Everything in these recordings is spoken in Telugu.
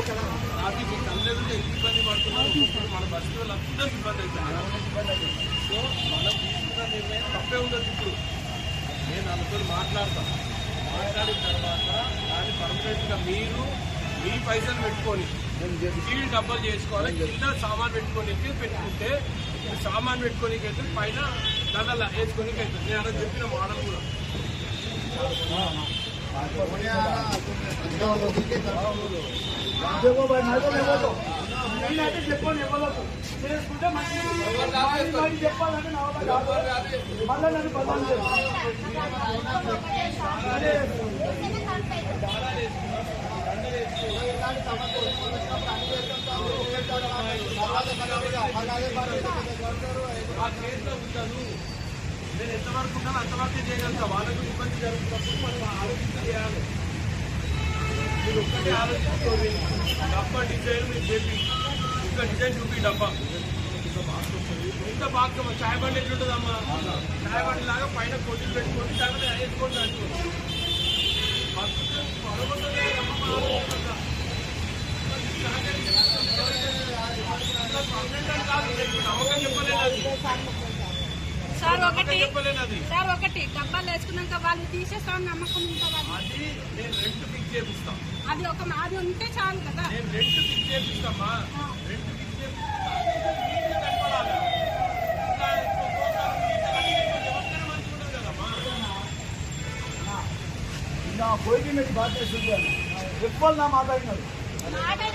అది మీ కళ్ళెదు ఎంత ఇబ్బంది పడుతున్నాం. మన బస్సు వాళ్ళందరూ ఇబ్బంది అవుతుంది. సో మనం తీసుకున్న నిర్ణయం తప్పే ఉండదు. ఇప్పుడు నేను అందుతో మాట్లాడిన తర్వాత దాన్ని పర్మనెంట్గా మీరు మీ పైసలు పెట్టుకొని స్టీల్ డబ్బాలు చేసుకోవాలి. కింద సామాన్ పెట్టుకోనికి పెట్టుకుంటే సామాన్ పెట్టుకోనికి అయితే పైన దండలా వేసుకోనికి అవుతుంది. నేను అలా చెప్పిన మోడల్ కూడా చెప్పండి చేసుకుంటే మంచి చెప్పాలంటే మళ్ళీ నన్ను బదలు నేను ఎంతవరకు ఉంటాను అంతవరకే చేయగలుగుతా. వాళ్ళకు ఇబ్బంది జరుగుతున్నప్పుడు మనం ఆలోచించాలి. మీరు ఒక్కటే ఆలోచించుకోండి. డబ్బా డిజైన్ మీరు చెప్పి ఇంకా డిజైన్ చూపి డబ్బా ఇంత బాగా చాయ్ బండి ఎట్లుంటుందమ్మా? చాయ్ బండి లాగా పైన కొట్టిలు పెట్టుకోండి, దాంట్లో వేసుకోండి అనుకోండి. సార్ ఒకటి డబ్బాలు వేసుకున్నాక వాళ్ళు తీసేస్తామని నమ్మకం ఉంటుంది. అది నేను రెంట్ ఫిక్స్ చేపిస్తాం. అది ఉంటే చాలు కదా. నేను రెంట్ ఫిక్స్ చేపిస్తామా? రెంట్ ఫిక్స్ చేపిస్తాను. కోయికి మీకు బాధ చేస్తుంది. ఎక్కువ నా మాట్లాడినారు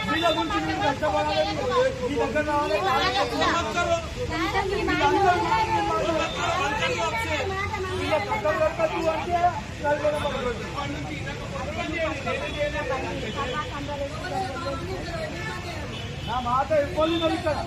వీళ్ళ గురించి మీరు కష్టపడాలి. మీ దగ్గర రావాలి. నా మాట ఎక్కువ ఇక్కడ